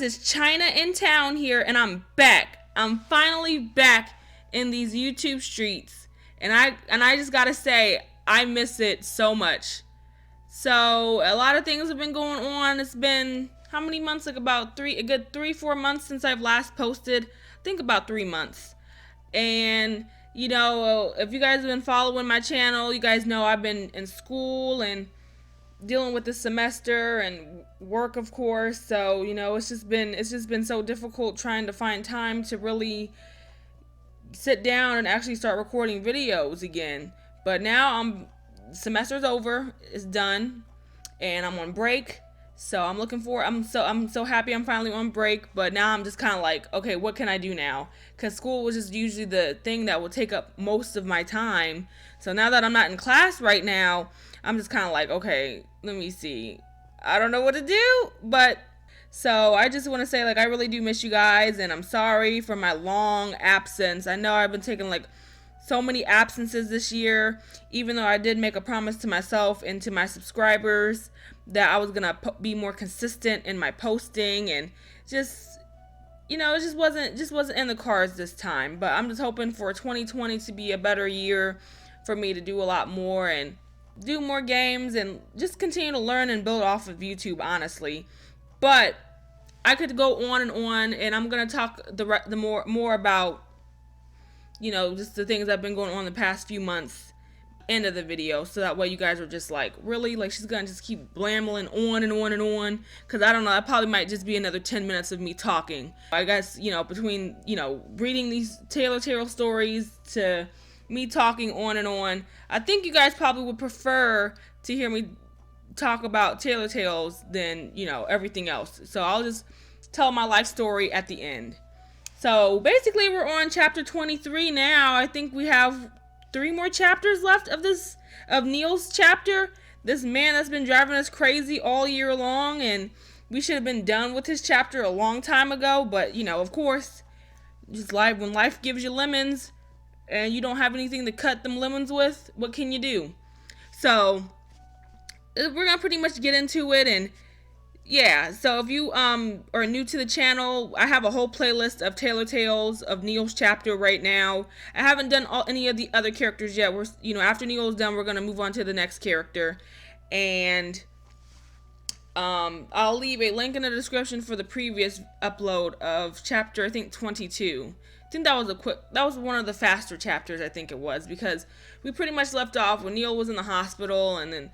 it's China in town here, and I'm back. I'm finally back in these YouTube streets, and I just gotta say I miss it so much. So a lot of things have been going on. It's been how many months? Like about a good 3-4 months since I've last posted. I think about 3 months. And you know, if you guys have been following my channel, you guys know I've been in school and dealing with the semester and work, of course. So you know, it's just been so difficult trying to find time to really sit down and actually start recording videos again. But now semester's over, it's done, and I'm on break. So I'm so happy I'm finally on break. But now I'm just kind of like, okay, what can I do now? Because school was just usually the thing that would take up most of my time. So now that I'm not in class right now, I'm just kind of like, okay, let me see. I don't know what to do, but so I just want to say, like, I really do miss you guys, and I'm sorry for my long absence. I know I've been taking like so many absences this year, even though I did make a promise to myself and to my subscribers that I was gonna be more consistent in my posting, and just, you know, it just wasn't in the cards this time. But I'm just hoping for 2020 to be a better year for me to do a lot more and do more games and just continue to learn and build off of YouTube, honestly. But I could go on, and I'm gonna talk the more about, you know, just the things that have been going on the past few months end of the video, so that way you guys are just like, really, like, she's gonna just keep blambling on and on and on, because I don't know, that probably might just be another 10 minutes of me talking. I guess, you know, between, you know, reading these Tailor Tales stories to me talking on and on, I think you guys probably would prefer to hear me talk about Tailor Tales than, you know, everything else. So I'll just tell my life story at the end. So basically we're on chapter 23 now. I think we have 3 more chapters left of Neil's chapter. This man that's been driving us crazy all year long, and we should have been done with his chapter a long time ago. But you know, of course, just life, when life gives you lemons and you don't have anything to cut them lemons with, what can you do? So we're gonna pretty much get into it. And yeah, so if you are new to the channel, I have a whole playlist of Tailor Tales of Neil's chapter right now. I haven't done any of the other characters yet. We're, you know, after Neil's done, we're gonna move on to the next character, and I'll leave a link in the description for the previous upload of chapter, I think 22. I think that was one of the faster chapters, I think it was, because we pretty much left off when Neil was in the hospital, and then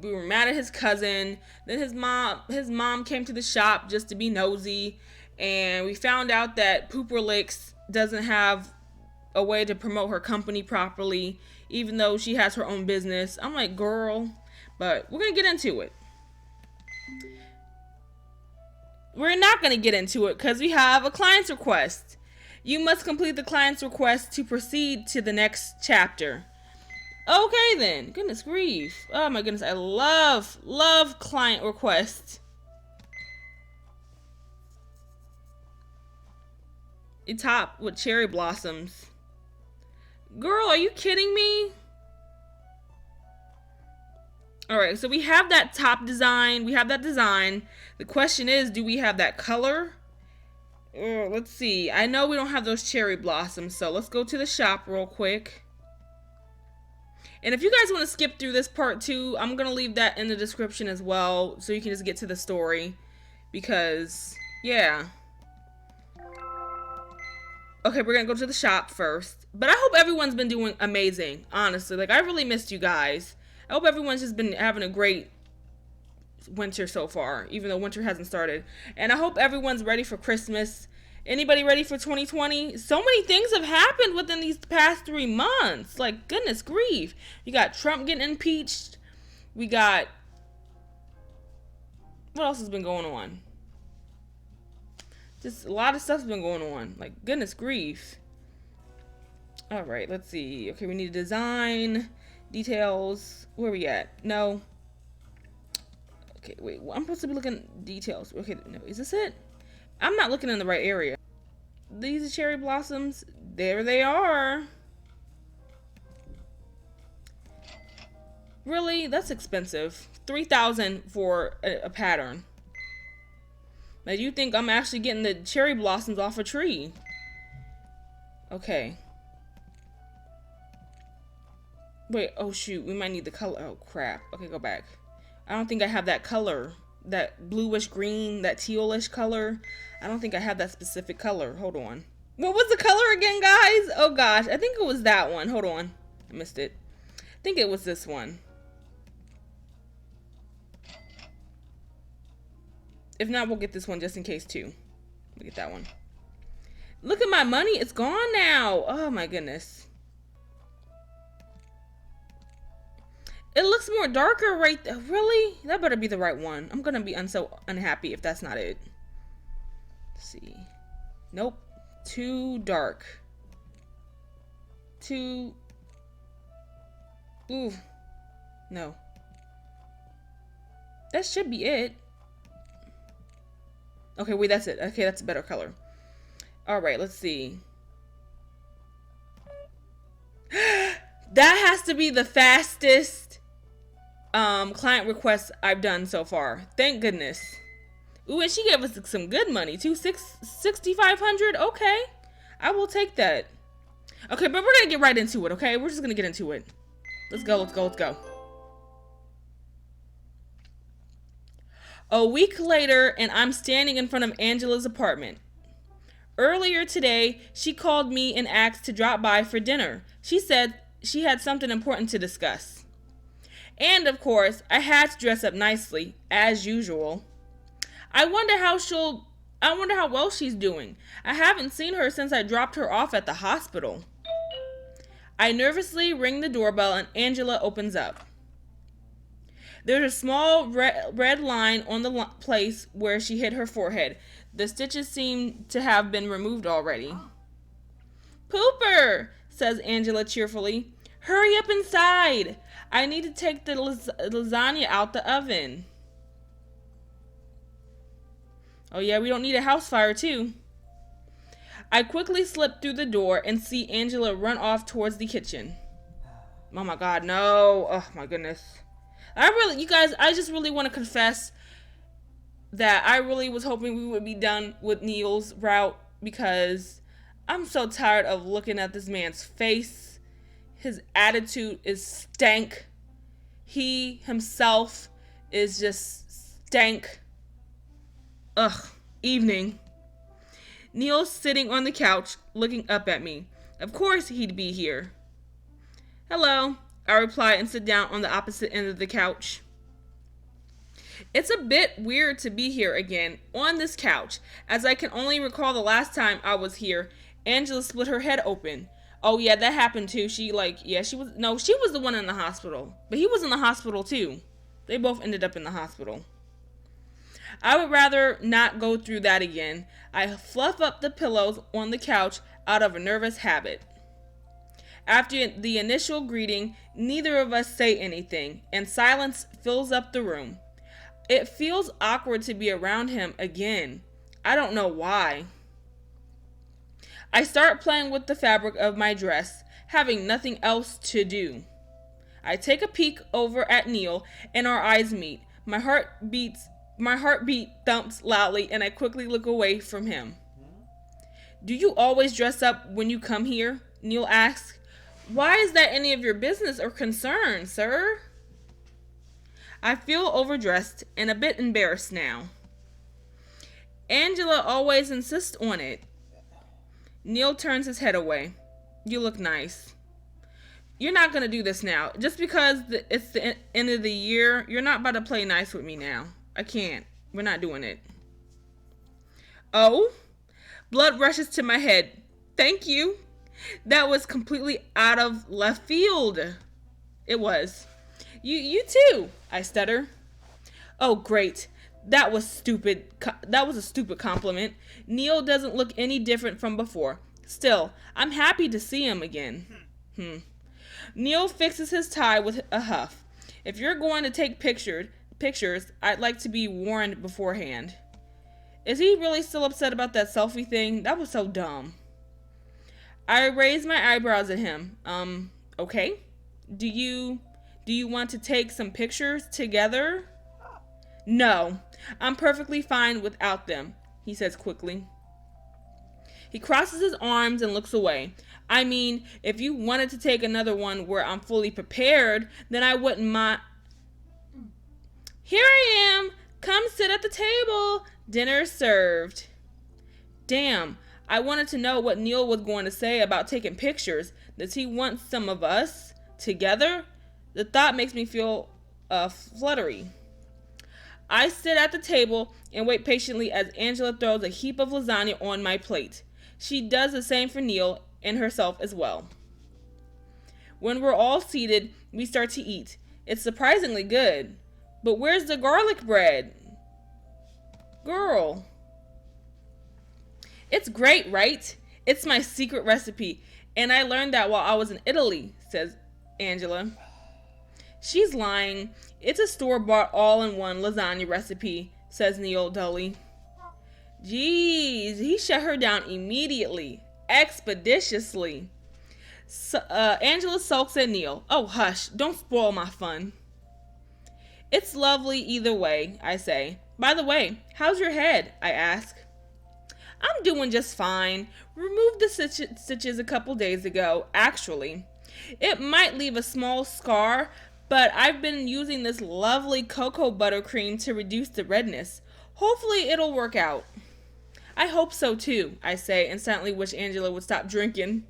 we were mad at his cousin. Then his mom came to the shop just to be nosy, and we found out that Pooper Licks doesn't have a way to promote her company properly, even though she has her own business. I'm like, girl, but we're gonna get into it. We're not gonna get into it because we have a client's request. You must complete the client's request to proceed to the next chapter. Okay then, goodness grief. Oh my goodness, I love client requests. A top with cherry blossoms. Girl, are you kidding me? Alright, so we have that top design. We have that design. The question is, do we have that color? Let's see. I know we don't have those cherry blossoms, so let's go to the shop real quick. And if you guys want to skip through this part too, I'm going to leave that in the description as well, so you can just get to the story. Because, yeah. Okay, we're going to go to the shop first. But I hope everyone's been doing amazing, honestly. Like, I really missed you guys. I hope everyone's just been having a great winter so far, even though winter hasn't started. And I hope everyone's ready for Christmas. Anybody ready for 2020? So many things have happened within these past 3 months. Like, goodness grief. You got Trump getting impeached. We got... What else has been going on? Just a lot of stuff's been going on. Like, goodness grief. Alright, let's see. Okay, we need design, details. Where are we at? No. Okay, wait. I'm supposed to be looking at details. Okay, no. Is this it? I'm not looking in the right area. These are cherry blossoms. There they are. Really? That's expensive. $3,000 for a pattern. Like, you think I'm actually getting the cherry blossoms off a tree. Okay. Wait, oh shoot, we might need the color. Oh crap. Okay, go back. I don't think I have that color. That bluish green, that tealish color. I don't think I have that specific color. Hold on. What was the color again, guys? Oh gosh, I think it was that one. Hold on. I missed it. I think it was this one. If not, we'll get this one just in case too. We'll get that one. Look at my money. It's gone now. Oh my goodness. It looks more darker right there. Really? That better be the right one. I'm gonna be so unhappy if that's not it. Let's see. Nope. Too dark. Too... Ooh. No. That should be it. Okay, wait, that's it. Okay, that's a better color. Alright, let's see. That has to be the fastest client request I've done so far. Thank goodness. Ooh, and she gave us some good money too. $6,500. Okay, I will take that. Okay, but we're gonna get right into it. Okay, we're just gonna get into it. Let's go. Let's go. Let's go. A week later, and I'm standing in front of Angela's apartment. Earlier today, she called me and asked to drop by for dinner. She said she had something important to discuss. And of course, I had to dress up nicely, as usual. I wonder how well she's doing. I haven't seen her since I dropped her off at the hospital. I nervously ring the doorbell and Angela opens up. There's a small red line on the place where she hit her forehead. The stitches seem to have been removed already. Pooper, says Angela cheerfully. Hurry up inside. I need to take the lasagna out the oven. Oh yeah, we don't need a house fire too. I quickly slip through the door and see Angela run off towards the kitchen. Oh my god, no. Oh my goodness. You guys, I just really want to confess that I really was hoping we would be done with Neil's route because I'm so tired of looking at this man's face. His attitude is stank. He himself is just stank. Ugh. Evening. Neil's sitting on the couch looking up at me. Of course he'd be here. Hello, I reply and sit down on the opposite end of the couch. It's a bit weird to be here again, on this couch, as I can only recall the last time I was here. Angela split her head open. Oh yeah, that happened too. She was the one in the hospital. But he was in the hospital too. They both ended up in the hospital. I would rather not go through that again. I fluff up the pillows on the couch out of a nervous habit. After the initial greeting, neither of us say anything, and silence fills up the room. It feels awkward to be around him again. I don't know why. I start playing with the fabric of my dress, having nothing else to do. I take a peek over at Neil, and our eyes meet. My heartbeat thumps loudly, and I quickly look away from him. Do you always dress up when you come here? Neil asks. Why is that any of your business or concern, sir? I feel overdressed and a bit embarrassed now. Angela always insists on it. Neil turns his head away. You look nice. You're not going to do this now. Just because it's the end of the year, you're not about to play nice with me now. I can't. We're not doing it. Oh? Blood rushes to my head. Thank you. That was completely out of left field. It was. You too, I stutter. Oh, great. That was stupid. That was a stupid compliment. Neil doesn't look any different from before. Still, I'm happy to see him again. Neil fixes his tie with a huff. If you're going to take pictures, I'd like to be warned beforehand. Is he really still upset about that selfie thing? That was so dumb. I raise my eyebrows at him. Okay. Do you want to take some pictures together? No, I'm perfectly fine without them, he says quickly. He crosses his arms and looks away. I mean, if you wanted to take another one where I'm fully prepared, then I wouldn't mind. Here I am. Come sit at the table. Dinner's served. Damn, I wanted to know what Neil was going to say about taking pictures. Does he want some of us together? The thought makes me feel fluttery. I sit at the table and wait patiently as Angela throws a heap of lasagna on my plate. She does the same for Neil and herself as well. When we're all seated, we start to eat. It's surprisingly good. But where's the garlic bread? Girl. It's great, right? It's my secret recipe, and I learned that while I was in Italy, says Angela. She's lying. It's a store-bought all-in-one lasagna recipe, says Neil dully. Jeez, he shut her down immediately, expeditiously. Angela sulks at Neil. Oh, hush, don't spoil my fun. It's lovely either way, I say. By the way, how's your head? I ask. I'm doing just fine. Removed the stitches a couple days ago, actually. It might leave a small scar, but I've been using this lovely cocoa buttercream to reduce the redness. Hopefully it'll work out. I hope so too, I say, and silently wish Angela would stop drinking.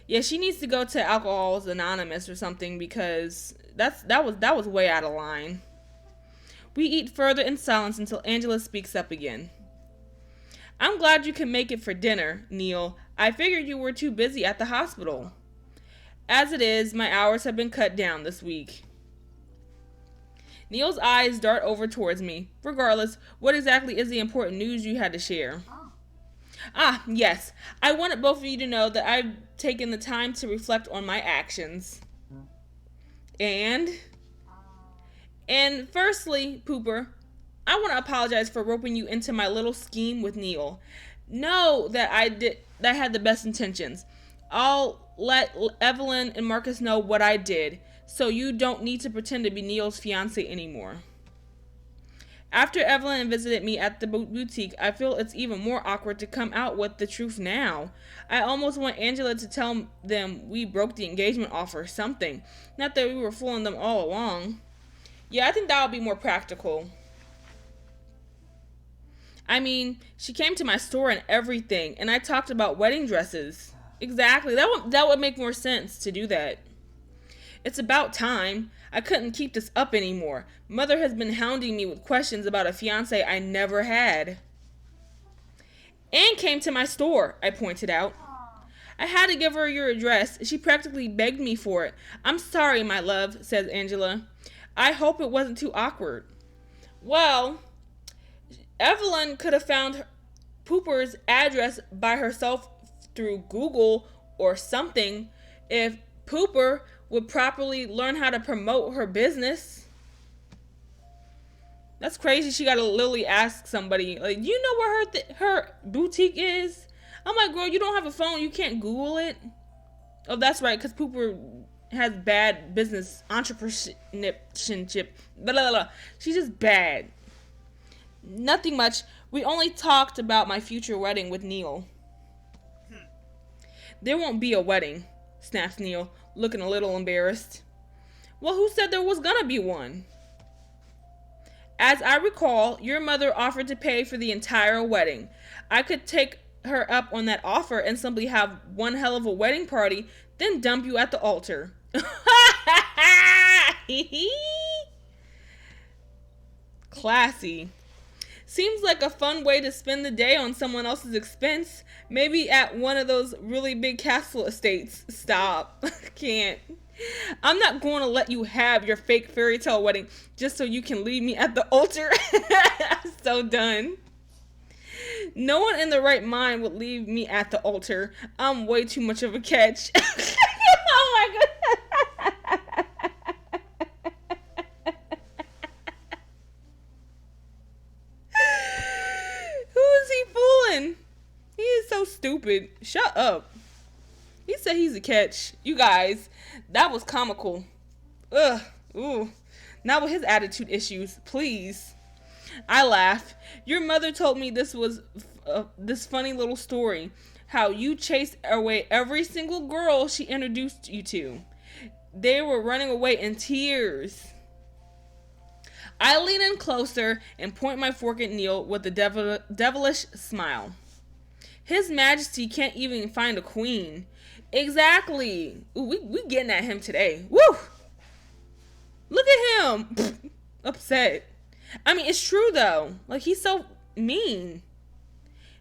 Yeah, she needs to go to Alcoholics Anonymous or something because that was way out of line. We eat further in silence until Angela speaks up again. I'm glad you can make it for dinner, Neil. I figured you were too busy at the hospital. As it is, my hours have been cut down this week. Neil's eyes dart over towards me. Regardless, what exactly is the important news you had to share? Ah, yes. I wanted both of you to know that I've taken the time to reflect on my actions. And firstly, Pooper, I want to apologize for roping you into my little scheme with Neil. Know that I had the best intentions. I'll let Evelyn and Marcus know what I did, so you don't need to pretend to be Neil's fiancé anymore. After Evelyn visited me at the boutique, I feel it's even more awkward to come out with the truth now. I almost want Angela to tell them we broke the engagement off or something. Not that we were fooling them all along. Yeah, I think that would be more practical. I mean, she came to my store and everything, and I talked about wedding dresses. Exactly, that would make more sense to do that. It's about time. I couldn't keep this up anymore. Mother has been hounding me with questions about a fiancé I never had. Anne came to my store, I pointed out. I had to give her your address. She practically begged me for it. I'm sorry, my love, says Angela. I hope it wasn't too awkward. Well, Evelyn could have found Pooper's address by herself through Google or something if Pooper would properly learn how to promote her business. That's crazy. She gotta literally ask somebody, like, you know where her boutique is? I'm like, girl, you don't have a phone. You can't Google it. Oh, that's right, because Pooper has bad business entrepreneurship. Blah, blah, blah. She's just bad. Nothing much. We only talked about my future wedding with Neil. There won't be a wedding, snaps Neil, looking a little embarrassed. Well, who said there was gonna be one? As I recall, your mother offered to pay for the entire wedding. I could take her up on that offer and simply have one hell of a wedding party, then dump you at the altar. Classy. Seems like a fun way to spend the day on someone else's expense. Maybe at one of those really big castle estates. Stop. Can't. I'm not going to let you have your fake fairy tale wedding just so you can leave me at the altar. I'm so done. No one in their right mind would leave me at the altar. I'm way too much of a catch. Oh my god. Who is he fooling? He is so stupid. Shut up. He said he's a catch. You guys, that was comical. Ugh. Ooh. Not with his attitude issues, please. I laugh. Your mother told me this was this funny little story. How you chased away every single girl she introduced you to. They were running away in tears. I lean in closer and point my fork at Neil with a devilish smile. His Majesty can't even find a queen. Exactly. Ooh, we getting at him today. Woo! Look at him. Upset. I mean, it's true though. Like, he's so mean.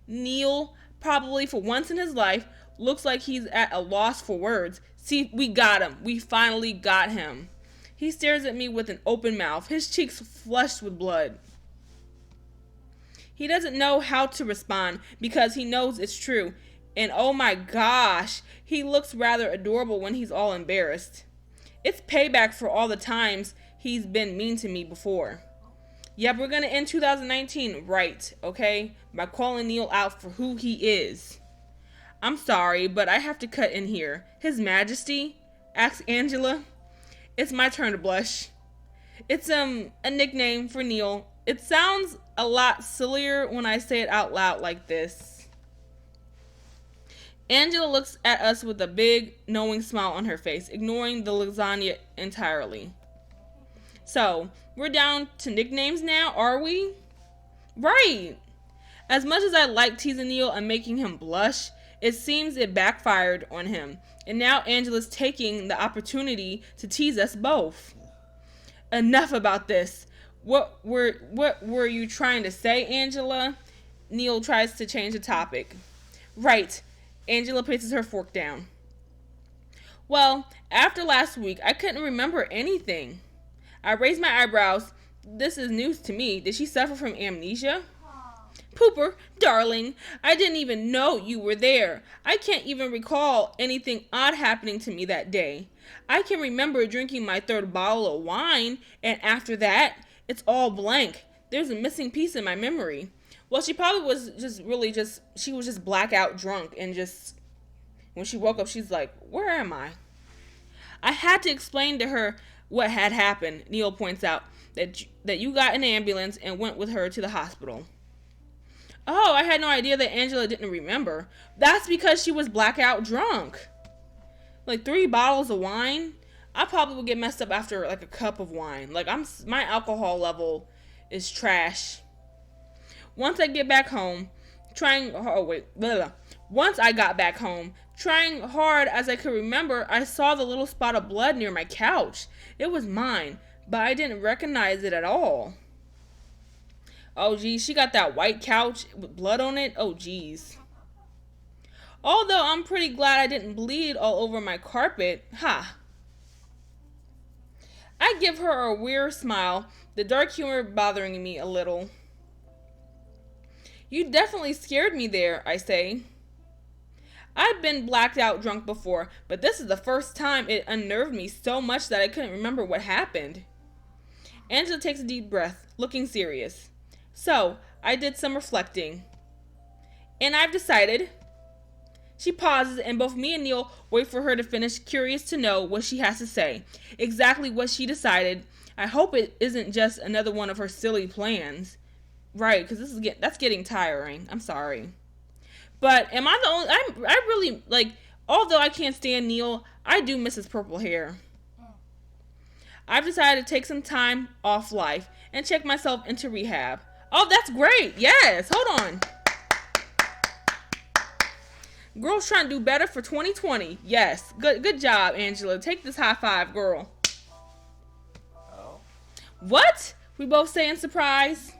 Neil, probably for once in his life, looks like he's at a loss for words. See, we got him. We finally got him. He stares at me with an open mouth, his cheeks flushed with blood. He doesn't know how to respond because he knows it's true. And oh my gosh, he looks rather adorable when he's all embarrassed. It's payback for all the times he's been mean to me before. Yep, we're gonna end 2019 right, okay? By calling Neil out for who he is. I'm sorry, but I have to cut in here. His Majesty? Asks Angela. It's my turn to blush. It's a nickname for Neil. It sounds a lot sillier when I say it out loud like this. Angela looks at us with a big, knowing smile on her face, ignoring the lasagna entirely. So, we're down to nicknames now, are we? Right! As much as I like teasing Neil and making him blush, it seems it backfired on him, and now Angela's taking the opportunity to tease us both. Enough about this. What were you trying to say, Angela? Neil tries to change the topic. Right. Angela places her fork down. Well, after last week, I couldn't remember anything. I raised my eyebrows. This is news to me. Did she suffer from amnesia? Pooper, darling, I didn't even know you were there. I can't even recall anything odd happening to me that day. I can remember drinking my third bottle of wine, and after that, it's all blank. There's a missing piece in my memory. Well, she probably was she was just blackout drunk, and just, when she woke up, she's like, where am I? I had to explain to her what had happened. Neil points out that you got an ambulance and went with her to the hospital. Oh, I had no idea that Angela didn't remember. That's because she was blackout drunk. Like 3 bottles of wine. I probably would get messed up after like a cup of wine. Like, my alcohol level is trash. Once I got back home, trying hard as I could remember, I saw the little spot of blood near my couch. It was mine, but I didn't recognize it at all. Oh, geez, she got that white couch with blood on it. Oh, geez. Although I'm pretty glad I didn't bleed all over my carpet. Ha. I give her a weird smile, the dark humor bothering me a little. You definitely scared me there, I say. I've been blacked out drunk before, but this is the first time it unnerved me so much that I couldn't remember what happened. Angela takes a deep breath, looking serious. So, I did some reflecting. And I've decided. She pauses, and both me and Neil wait for her to finish, curious to know what she has to say. Exactly what she decided. I hope it isn't just another one of her silly plans. Right, because that's getting tiring. I'm sorry. But am I the only... I really, like, although I can't stand Neil, I do miss his purple hair. I've decided to take some time off life and check myself into rehab. Oh, that's great. Yes. Hold on. Girl's trying to do better for 2020. Yes. Good job, Angela. Take this high five, girl. Oh. What? We both say in surprise.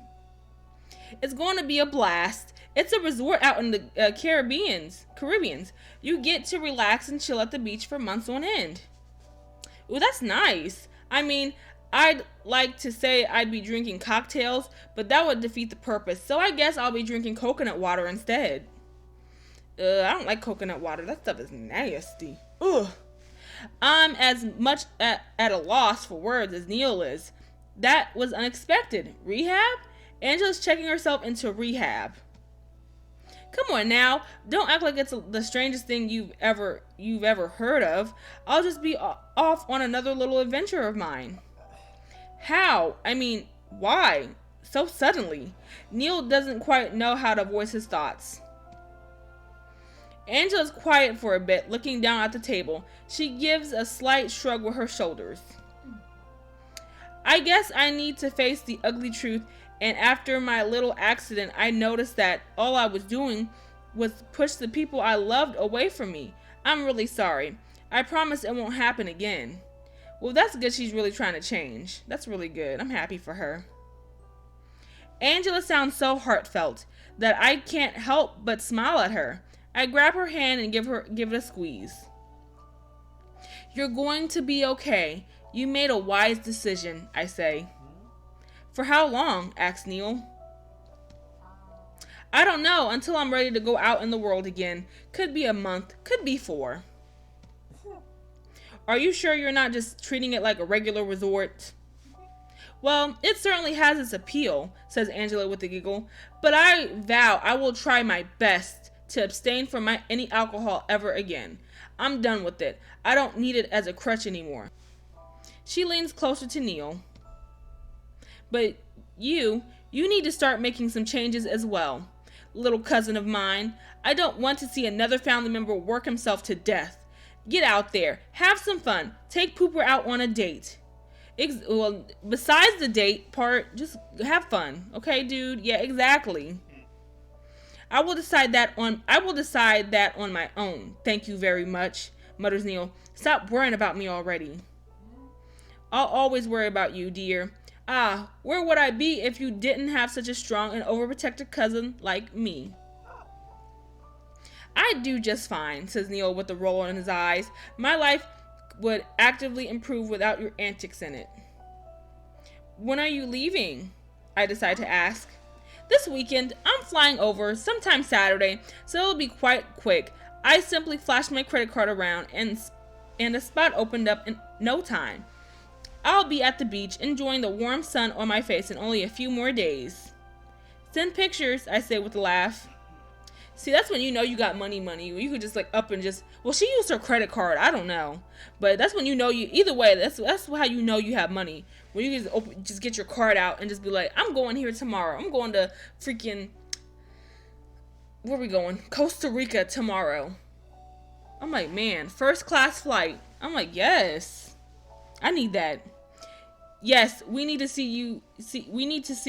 It's going to be a blast. It's a resort out in the Caribbeans. You get to relax and chill at the beach for months on end. Ooh, that's nice. I mean, I'd like to say I'd be drinking cocktails, but that would defeat the purpose. So I guess I'll be drinking coconut water instead. I don't like coconut water. That stuff is nasty. Ugh. I'm as much at a loss for words as Neil is. That was unexpected. Rehab? Angela's checking herself into rehab. Come on now. Don't act like it's the strangest thing you've ever heard of. I'll just be off on another little adventure of mine. How? I mean, why? So suddenly. Neil doesn't quite know how to voice his thoughts. Angela's quiet for a bit, looking down at the table. She gives a slight shrug with her shoulders. I guess I need to face the ugly truth, and after my little accident, I noticed that all I was doing was push the people I loved away from me. I'm really sorry. I promise it won't happen again. Well, that's good she's really trying to change. That's really good. I'm happy for her. Angela sounds so heartfelt that I can't help but smile at her. I grab her hand and give it a squeeze. You're going to be okay. You made a wise decision, I say. For how long? Asks Neil. I don't know, until I'm ready to go out in the world again. Could be a month, could be 4. Are you sure you're not just treating it like a regular resort? Well, it certainly has its appeal, says Angela with a giggle, but I vow I will try my best to abstain from any alcohol ever again. I'm done with it. I don't need it as a crutch anymore. She leans closer to Neil. But you need to start making some changes as well. Little cousin of mine, I don't want to see another family member work himself to death. Get out there, have some fun, take Pooper out on a date. Well, besides the date part, just have fun, okay, dude? Yeah, exactly. I will decide that on my own. Thank you very much, mutters Neil. Stop worrying about me already. I'll always worry about you, dear. Ah, where would I be if you didn't have such a strong and overprotective cousin like me? I'd do just fine, says Neil with a roll in his eyes. My life would actively improve without your antics in it. When are you leaving? I decide to ask. This weekend, I'm flying over sometime Saturday, so it'll be quite quick. I simply flashed my credit card around and a spot opened up in no time. I'll be at the beach enjoying the warm sun on my face in only a few more days. Send pictures, I say with a laugh. See, that's when you know you got money. You could just like up and just, well, she used her credit card. I don't know. But that's when you know either way, that's how you know you have money. When you just get your card out and just be like, I'm going here tomorrow. I'm going to freaking, where are we going? Costa Rica tomorrow. I'm like, man, first class flight. I'm like, yes, I need that. Yes, we need to see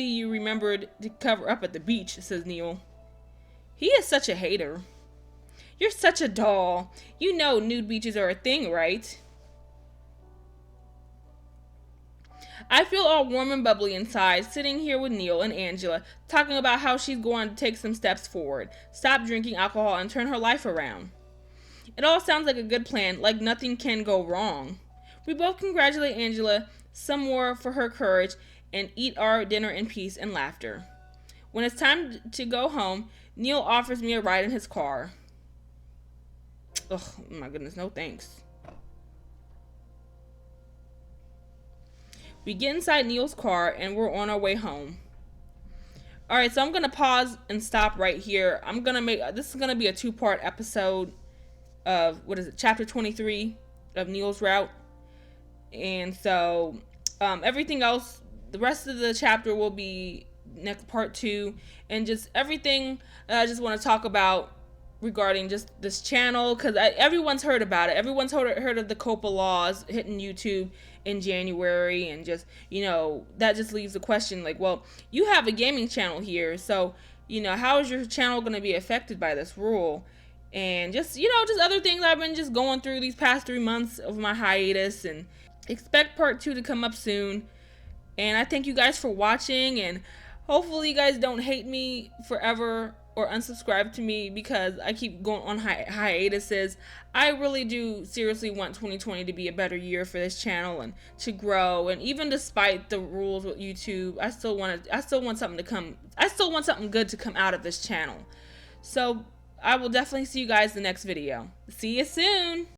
you remembered to cover up at the beach, says Neil. He is such a hater. You're such a doll. You know nude beaches are a thing, right? I feel all warm and bubbly inside, sitting here with Neil and Angela, talking about how she's going to take some steps forward, stop drinking alcohol, and turn her life around. It all sounds like a good plan, like nothing can go wrong. We both congratulate Angela some more for her courage and eat our dinner in peace and laughter. When it's time to go home, Neil offers me a ride in his car. Oh my goodness, no thanks. We get inside Neil's car and we're on our way home. Alright, so I'm going to pause and stop right here. This is going to be a 2-part episode of, chapter 23 of Neil's route. And so, everything else, the rest of the chapter will be next part 2, and just everything I just want to talk about regarding just this channel, because everyone's heard about it. Everyone's heard of the COPA laws hitting YouTube in January, and just, that just leaves the question like, well, you have a gaming channel here, so, how is your channel going to be affected by this rule? And just, just other things I've been just going through these past 3 months of my hiatus, and expect part 2 to come up soon. And I thank you guys for watching, and hopefully you guys don't hate me forever or unsubscribe to me because I keep going on hiatuses. I really do seriously want 2020 to be a better year for this channel and to grow. And even despite the rules with YouTube, I still want something good to come out of this channel. So I will definitely see you guys in the next video. See you soon.